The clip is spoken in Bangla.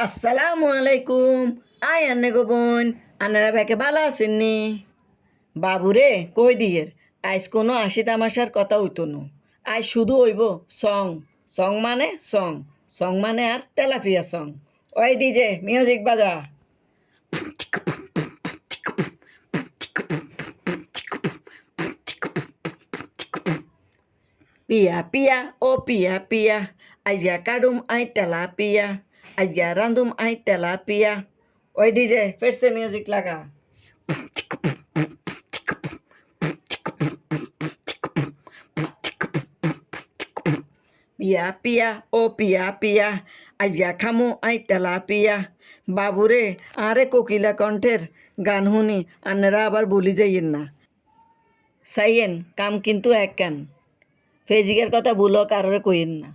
আসসালামু আলাইকুম। আয় আন্নে গো বোন, আন্নারা ব্যাকে ভালো আছেননি? বাবুরে কই দিয়ের আইস কোনো আশি তামাশার কথা হইতো না। আজ শুধু হইব সং। সং মানে সং, সং মানে আর তেলাপিয়া সং। ওই ডিজে মিউজিক বাজা। পিয়া পিয়া ও পিয়া পিয়া, আইজা কাডুম আই তেলা পিয়া, আইজা রান্ধুম আই তেলা পিয়া। ওই ডিজে ফেরসে মিউজিক লাগা। পিয়া পিয়া ও পিয়া পিয়া, আইজা খামু আই তেলা পিয়া। বাবুরে আরে কোকিলা কণ্ঠের গান শুনি আন্নারা আবার বলি যাইয়েন না। সাইয়েন কাম কিন্তু এক কান, ফেজিকের কথা ভুলো কারোরে কইেন না।